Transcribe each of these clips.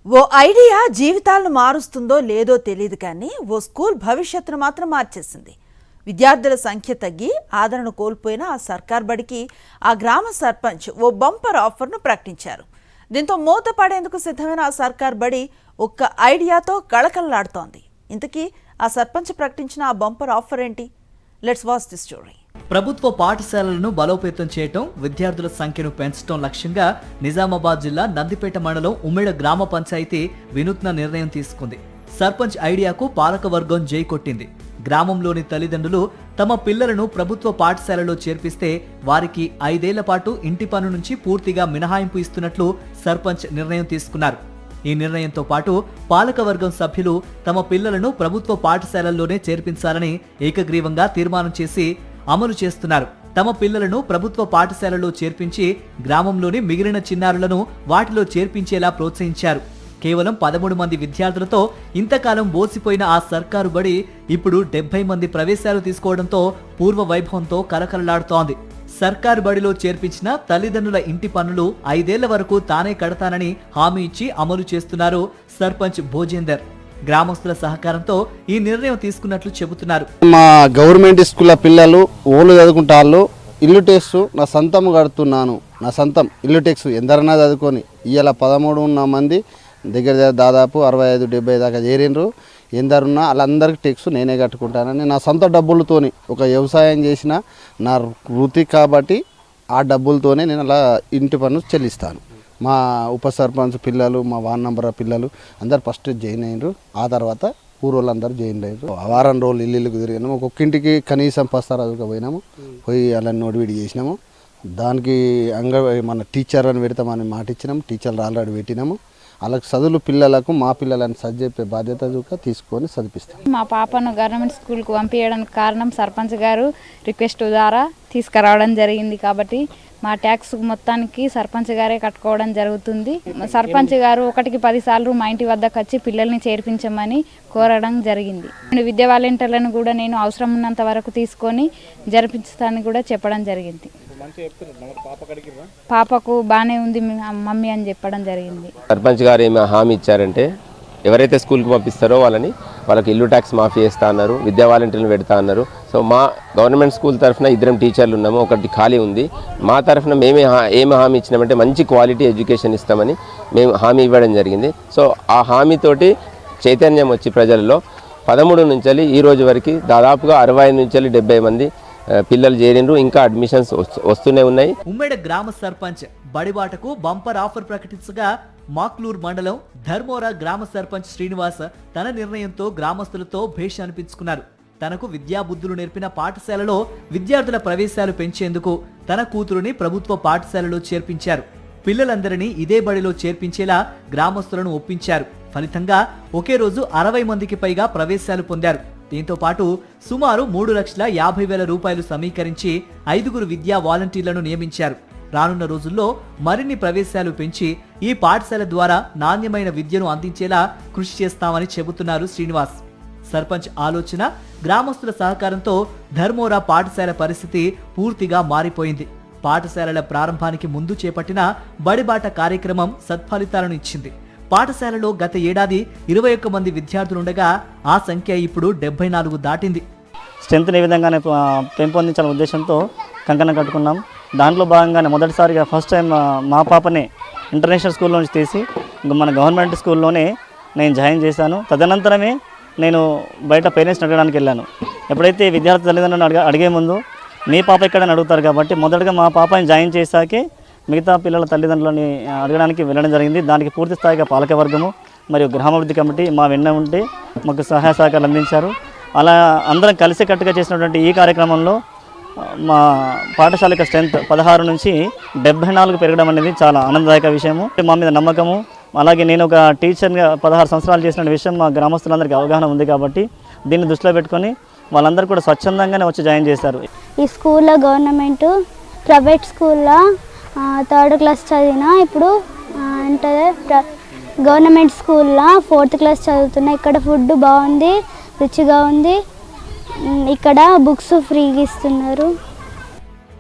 ఓ idea జీవితాలను మారుస్తుందో లేదో తెలియదు కానీ ఓ స్కూల్ భవిష్యత్తును మాత్రం మార్చేసింది. విద్యార్థుల సంఖ్య తగ్గి ఆదరణ కోల్పోయిన ఆ సర్కార్ బడికి ఆ గ్రామ సర్పంచ్ ఓ బంపర్ ఆఫర్ను ప్రకటించారు. దీంతో మూత పడేందుకు సిద్ధమైన ఆ సర్కార్ బడి ఒక్క ఐడియాతో కళకళలాడుతోంది. ఇంతకీ ఆ సర్పంచ్ ప్రకటించిన ఆ బంపర్ ఆఫర్ ఏంటి? Let's watch the story. ప్రభుత్వ పాఠశాలలను బలోపేతం చేయటం, విద్యార్థుల సంఖ్యను పెంచడం లక్ష్యంగా నిజామాబాద్ జిల్లా నందిపేట మండలం ఉమ్మేడ గ్రామ పంచాయతీ వినూత్న నిర్ణయం తీసుకుంది. సర్పంచ్ ఐడియాకు పాలకవర్గం జై కొట్టింది. గ్రామంలోని తల్లిదండ్రులు తమ పిల్లలను ప్రభుత్వ పాఠశాలలో చేర్పిస్తే వారికి 5 ఏళ్ల పాటు ఇంటి పన్ను నుంచి పూర్తిగా మినహాయింపు ఇస్తున్నట్లు సర్పంచ్ నిర్ణయం తీసుకున్నారు. ఈ నిర్ణయంతో పాటు పాలకవర్గం సభ్యులు తమ పిల్లలను ప్రభుత్వ పాఠశాలల్లోనే చేర్పించాలని ఏకగ్రీవంగా తీర్మానం చేసి అమలు చేస్తున్నారు. తమ పిల్లలను ప్రభుత్వ పాఠశాలలో చేర్పించి గ్రామంలోని మిగిలిన చిన్నారులను వాటిలో చేర్పించేలా ప్రోత్సహించారు. కేవలం 13 మంది విద్యార్థులతో ఇంతకాలం బోసిపోయిన ఆ సర్కారు బడి ఇప్పుడు 70 మంది ప్రవేశాలు తీసుకోవడంతో పూర్వ వైభవంతో కలకలలాడుతోంది. సర్కారు బడిలో చేర్పించిన తల్లిదండ్రుల ఇంటి పన్నులు 5 ఏళ్ల వరకు తానే కడతానని హామీ ఇచ్చి అమలు చేస్తున్నారు సర్పంచ్ భోజేందర్. గ్రామస్తుల సహకారంతో ఈ నిర్ణయం తీసుకున్నట్లు చెబుతున్నారు. మా గవర్నమెంట్ స్కూల్ పిల్లలు ఓళ్ళు చదువుకుంటాళ్ళు. ఇల్లు టెక్స్ నా సొంతం కడుతున్నాను. నా సొంతం ఇల్లు టెక్స్ ఎందరన్నా చదువుకొని ఇవాళ 13 మంది దగ్గర దాదాపు 65-70 దాకా చేరినరు. ఎందరున్నా వాళ్ళందరికీ టెక్స్ నేనే కట్టుకుంటానని నా సొంత డబ్బులతోని ఒక వ్యవసాయం చేసిన నా వృత్తి కాబట్టి ఆ డబ్బులతోనే నేను అలా ఇంటి పన్ను చెల్లిస్తాను. మా ఉప సర్పంచ్ పిల్లలు, మా వార్డ్ నంబర్ పిల్లలు అందరు ఫస్ట్ జాయిన్ అయినరు. ఆ తర్వాత ఊరోళ్ళందరూ జాయిన్ అయ్యారు. వారం రోజులు ఇల్లుకు తిరిగినాము. ఒక్కొక్కింటికి కనీసం 10 రోజులుగా పోయినాము. పోయి అలా నోటివిడి చేసినాము. దానికి మన టీచర్లను పెడతామని మాట ఇచ్చినాము. టీచర్లు ఆల్రెడీ పెట్టినాము. అలాగే చదువులు పిల్లలకు మా పిల్లలని చదివే బాధ్యత తీసుకొని చదివిస్తాం. మా పాపను గవర్నమెంట్ స్కూల్కు పంపించడానికి కారణం సర్పంచ్ గారు రిక్వెస్ట్ ద్వారా తీసుకురావడం జరిగింది. కాబట్టి మా ట్యాక్స్ మొత్తానికి సర్పంచ్ గారే కట్టుకోవడం జరుగుతుంది. సర్పంచ్ గారు 1కి 10 సార్లు మా ఇంటి వద్దకు వచ్చి పిల్లల్ని చేర్పించమని కోరడం జరిగింది. విద్యా వాలంటీర్లను కూడా నేను అవసరం ఉన్నంత వరకు తీసుకొని జరిపించడానికి కూడా చెప్పడం జరిగింది. పాపకు బాగానే ఉంది మమ్మీ అని చెప్పడం జరిగింది. సర్పంచ్ గారు ఏమి హామీ ఇచ్చారంటే ఎవరైతే స్కూల్కి పంపిస్తారో వాళ్ళకి ఇల్లు ట్యాక్స్ మాఫీ చేస్తా అన్నారు. విద్యా వాలంటీర్లు పెడతా అన్నారు. సో మా గవర్నమెంట్ స్కూల్ తరఫున 2 టీచర్లు ఉన్నాము. ఒకటి ఖాళీ ఉంది. మా తరఫున ఏమి హామీ ఇచ్చినామంటే మంచి క్వాలిటీ ఎడ్యుకేషన్ ఇస్తామని మేము హామీ ఇవ్వడం జరిగింది. సో ఆ హామీతోటి చైతన్యం వచ్చి ప్రజల్లో 13 నుంచి ఈ రోజు వరకు దాదాపుగా 65 నుంచి 70 మంది పిల్లలు చేరిండ్రు. ఇంకా అడ్మిషన్స్ వస్తూనే ఉన్నాయి. ఉమ్మేడ గ్రామ సర్పంచ్ బడిబాటకు బంపర్ ఆఫర్ ప్రకటించగా మాక్లూర్ మండలం ధర్మోరా గ్రామ సర్పంచ్ శ్రీనివాస్ తన నిర్ణయంతో గ్రామస్తులతో భేష్ అనిపించుకున్నారు. తనకు విద్యాబుద్ధులు నేర్పిన పాఠశాలలో విద్యార్థుల ప్రవేశాలు పెంచేందుకు తన కూతురుని ప్రభుత్వ పాఠశాలలో చేర్పించారు. పిల్లలందరినీ ఇదే బడిలో చేర్పించేలా గ్రామస్తులను ఒప్పించారు. ఫలితంగా ఒకే రోజు 60 మందికి పైగా ప్రవేశాలు పొందారు. దీంతో పాటు సుమారు 3,50,000 రూపాయలు సమీకరించి 5 విద్యా వాలంటీర్లను నియమించారు. రానున్న రోజుల్లో మరిన్ని ప్రవేశాలు పెంచి ఈ పాఠశాల ద్వారా నాణ్యమైన విద్యను అందించేలా కృషి చేస్తామని చెబుతున్నారు శ్రీనివాస్. సర్పంచ్ ఆలోచన, గ్రామస్తుల సహకారంతో ధర్మోరా పాఠశాల పరిస్థితి పూర్తిగా మారిపోయింది. పాఠశాలల ప్రారంభానికి ముందు చేపట్టిన బడిబాట కార్యక్రమం సత్ఫలితాలను ఇచ్చింది. పాఠశాలలో గత ఏడాది 21 మంది విద్యార్థులుండగా ఆ సంఖ్య ఇప్పుడు 74 దాటింది. స్ట్రెంత్ని ఏ విధంగానే పెంపొందించాలనే ఉద్దేశంతో కంకణం కట్టుకున్నాం. దాంట్లో భాగంగానే మొదటిసారిగా ఫస్ట్ టైం మా పాపని ఇంటర్నేషనల్ స్కూల్లో నుంచి తీసి మన గవర్నమెంట్ స్కూల్లోనే నేను జాయిన్ చేశాను. తదనంతరమే నేను బయట పేరెంట్స్ని అడగడానికి వెళ్ళాను. ఎప్పుడైతే విద్యార్థి తల్లిదండ్రులను అడిగే ముందు మీ పాప ఎక్కడని అడుగుతారు కాబట్టి మొదటగా మా పాపని జాయిన్ చేశాకే మిగతా పిల్లల తల్లిదండ్రులని అడగడానికి వెళ్ళడం జరిగింది. దానికి పూర్తి స్థాయిగా పాలకవర్గము మరియు గ్రామాభివృద్ధి కమిటీ మా వెన్న ఉంటే మాకు సహాయ సహకారాలు అందించారు. అలా అందరం కలిసికట్టుగా చేసినటువంటి ఈ కార్యక్రమంలో మా పాఠశాల యొక్క స్ట్రెంత్ 16 నుంచి 74 పెరగడం అనేది చాలా ఆనందదాయక విషయము. మా మీద నమ్మకము, అలాగే నేను ఒక టీచర్గా 16 సంవత్సరాలు చేసిన విషయం మా గ్రామస్తులందరికీ అవగాహన ఉంది కాబట్టి దీన్ని దృష్టిలో పెట్టుకొని వాళ్ళందరూ కూడా స్వచ్ఛందంగానే వచ్చి జాయిన్ చేశారు. ఈ స్కూల్లో గవర్నమెంట్ ప్రైవేట్ స్కూల్లో 3rd క్లాస్ చదివినా ఇప్పుడు అంటే గవర్నమెంట్ స్కూల్లో 4th క్లాస్ చదువుతున్నా. ఇక్కడ ఫుడ్ బాగుంది, రుచిగా ఉంది. ఇక్కడ బుక్స్ ఫ్రీగా ఇస్తున్నారు.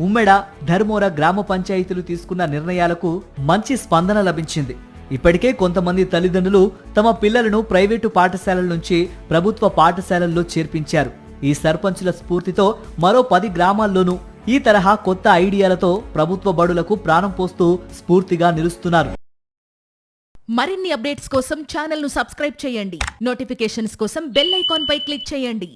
ఉమ్మెడ, ధర్మోరా గ్రామ పంచాయతీలు తీసుకున్న నిర్ణయాలకు మంచి స్పందన లభించింది. ఇప్పటికే కొంతమంది తల్లిదండ్రులు తమ పిల్లలను ప్రైవేటు పాఠశాలల నుంచి ప్రభుత్వ పాఠశాలల్లో చేర్పించారు. ఈ సర్పంచుల స్ఫూర్తితో మరో 10 గ్రామాల్లోనూ ఈ తరహా కొత్త ఐడియాలతో ప్రభుత్వ బడులకు ప్రాణం పోస్తూ స్ఫూర్తిగా నిలుస్తున్నారు. మరిన్ని అప్డేట్స్ కోసం ఛానల్ను సబ్స్క్రైబ్ చేయండి. నోటిఫికేషన్స్ కోసం బెల్ ఐకాన్ పై క్లిక్ చేయండి.